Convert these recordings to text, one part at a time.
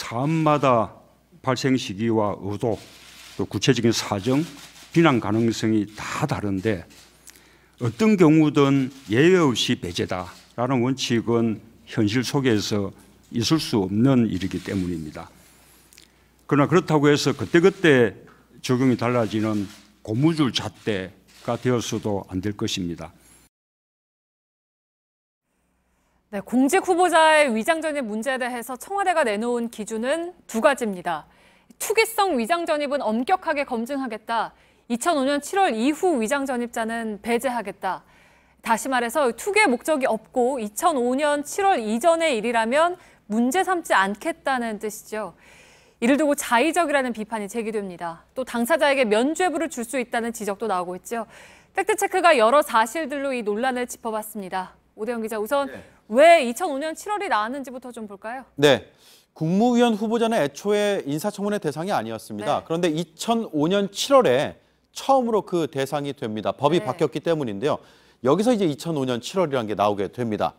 사안마다 발생 시기와 의도, 또 구체적인 사정, 비난 가능성이 다 다른데 어떤 경우든 예외 없이 배제다라는 원칙은 현실 속에서 있을 수 없는 일이기 때문입니다. 그러나 그렇다고 해서 그때그때 적용이 달라지는 고무줄 잣대가 되어서도 안 될 것입니다. 네, 공직 후보자의 위장전입 문제에 대해서 청와대가 내놓은 기준은 두 가지입니다. 투기성 위장전입은 엄격하게 검증하겠다. 2005년 7월 이후 위장전입자는 배제하겠다. 다시 말해서 투기의 목적이 없고 2005년 7월 이전의 일이라면 문제 삼지 않겠다는 뜻이죠. 이를 두고 자의적이라는 비판이 제기됩니다. 또 당사자에게 면죄부를 줄 수 있다는 지적도 나오고 있죠. 팩트체크가 여러 사실들로 이 논란을 짚어봤습니다. 오대영 기자, 우선 왜 2005년 7월이 나왔는지부터 좀 볼까요? 네, 국무위원 후보자는 애초에 인사청문회 대상이 아니었습니다. 네. 그런데 2005년 7월에 처음으로 그 대상이 됩니다. 법이 바뀌었기 때문인데요. 여기서 이제 2005년 7월이라는 게 나오게 됩니다.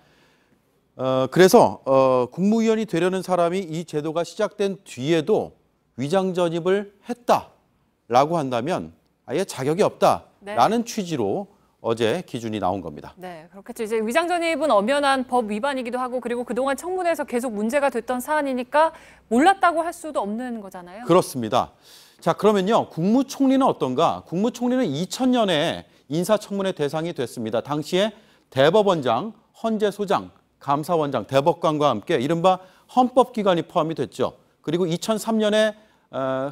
그래서 국무위원이 되려는 사람이 이 제도가 시작된 뒤에도 위장전입을 했다라고 한다면 아예 자격이 없다라는 취지로 어제 기준이 나온 겁니다. 네, 그렇겠죠. 이제 위장전입은 엄연한 법 위반이기도 하고 그리고 그동안 청문회에서 계속 문제가 됐던 사안이니까 몰랐다고 할 수도 없는 거잖아요. 그렇습니다. 자, 그러면요. 국무총리는 어떤가? 국무총리는 2000년에 인사청문회 대상이 됐습니다. 당시에 대법원장, 헌재소장, 감사원장, 대법관과 함께 이른바 헌법기관이 포함이 됐죠. 그리고 2003년에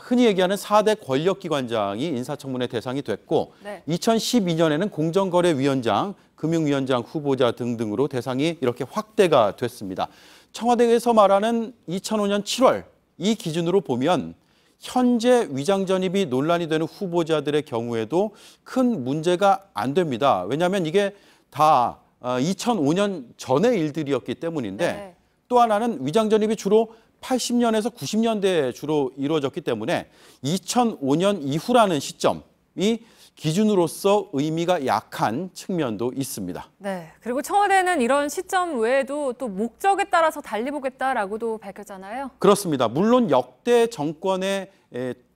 흔히 얘기하는 4대 권력기관장이 인사청문회 대상이 됐고 2012년에는 공정거래위원장, 금융위원장 후보자 등등으로 대상이 이렇게 확대가 됐습니다. 청와대에서 말하는 2005년 7월 이 기준으로 보면 현재 위장전입이 논란이 되는 후보자들의 경우에도 큰 문제가 안 됩니다. 왜냐하면 이게 다 2005년 전의 일들이었기 때문인데 또 하나는 위장전입이 주로 80년에서 90년대에 주로 이루어졌기 때문에 2005년 이후라는 시점이 기준으로서 의미가 약한 측면도 있습니다. 네, 그리고 청와대는 이런 시점 외에도 또 목적에 따라서 달리 보겠다라고도 밝혔잖아요. 그렇습니다. 물론 역대 정권의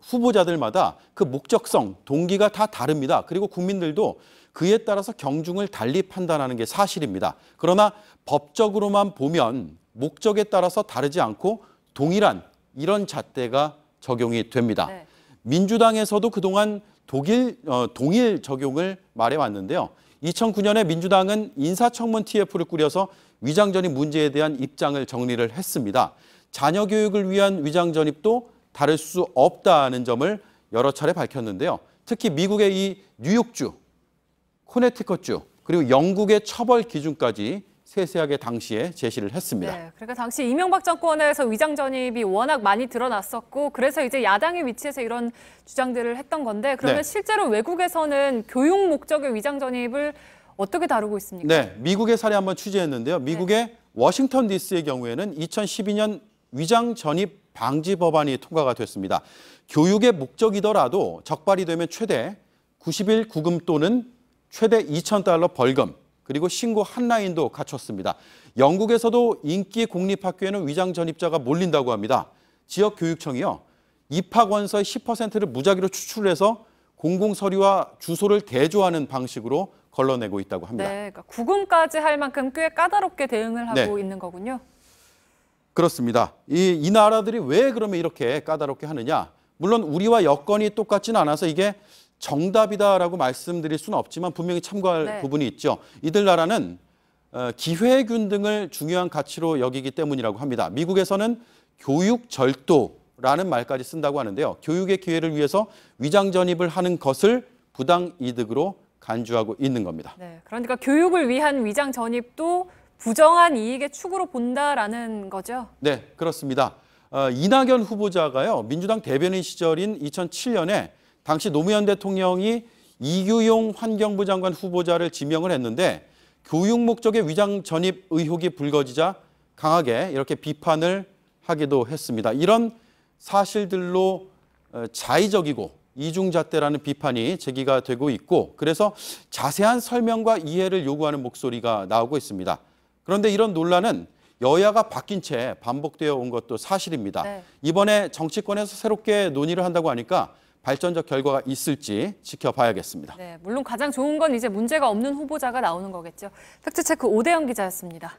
후보자들마다 그 목적성, 동기가 다 다릅니다. 그리고 국민들도 그에 따라서 경중을 달리 판단하는 게 사실입니다. 그러나 법적으로만 보면 목적에 따라서 다르지 않고 동일한 이런 잣대가 적용이 됩니다. 민주당에서도 그동안 동일 적용을 말해왔는데요. 2009년에 민주당은 인사청문 TF를 꾸려서 위장전입 문제에 대한 입장을 정리를 했습니다. 자녀 교육을 위한 위장전입도 다를 수 없다는 점을 여러 차례 밝혔는데요. 특히 미국의 이 뉴욕주, 코네티컷주, 그리고 영국의 처벌 기준까지 세세하게 당시에 제시를 했습니다. 네, 그러니까 당시 이명박 정권에서 위장전입이 워낙 많이 드러났었고 그래서 이제 야당의 위치에서 이런 주장들을 했던 건데 그러면 실제로 외국에서는 교육 목적의 위장전입을 어떻게 다루고 있습니까? 네, 미국의 사례 한번 취재했는데요. 미국의 워싱턴 DC의 경우에는 2012년 위장전입 방지 법안이 통과가 됐습니다. 교육의 목적이더라도 적발이 되면 최대 90일 구금 또는 최대 $2,000 벌금 그리고 신고 한라인도 갖췄습니다. 영국에서도 인기 공립학교에는 위장전입자가 몰린다고 합니다. 지역교육청이요. 입학 원서의 10%를 무작위로 추출해서 공공서류와 주소를 대조하는 방식으로 걸러내고 있다고 합니다. 네, 그러니까 구금까지 할 만큼 꽤 까다롭게 대응을 하고 있는 거군요. 그렇습니다. 이 나라들이 왜 그러면 이렇게 까다롭게 하느냐. 물론 우리와 여건이 똑같지는 않아서 이게 정답이다라고 말씀드릴 수는 없지만 분명히 참고할 부분이 있죠. 이들 나라는 기회균 등을 중요한 가치로 여기기 때문이라고 합니다. 미국에서는 교육 절도라는 말까지 쓴다고 하는데요. 교육의 기회를 위해서 위장전입을 하는 것을 부당 이득으로 간주하고 있는 겁니다. 네, 그러니까 교육을 위한 위장전입도 부정한 이익의 축으로 본다라는 거죠? 네, 그렇습니다. 이낙연 후보자가요. 민주당 대변인 시절인 2007년에 당시 노무현 대통령이 이규용 환경부 장관 후보자를 지명을 했는데 교육 목적의 위장 전입 의혹이 불거지자 강하게 이렇게 비판을 하기도 했습니다. 이런 사실들로 자의적이고 이중잣대라는 비판이 제기가 되고 있고 그래서 자세한 설명과 이해를 요구하는 목소리가 나오고 있습니다. 그런데 이런 논란은 여야가 바뀐 채 반복되어 온 것도 사실입니다. 네. 이번에 정치권에서 새롭게 논의를 한다고 하니까 발전적 결과가 있을지 지켜봐야겠습니다. 네, 물론 가장 좋은 건 이제 문제가 없는 후보자가 나오는 거겠죠. 팩트체크 오대영 기자였습니다.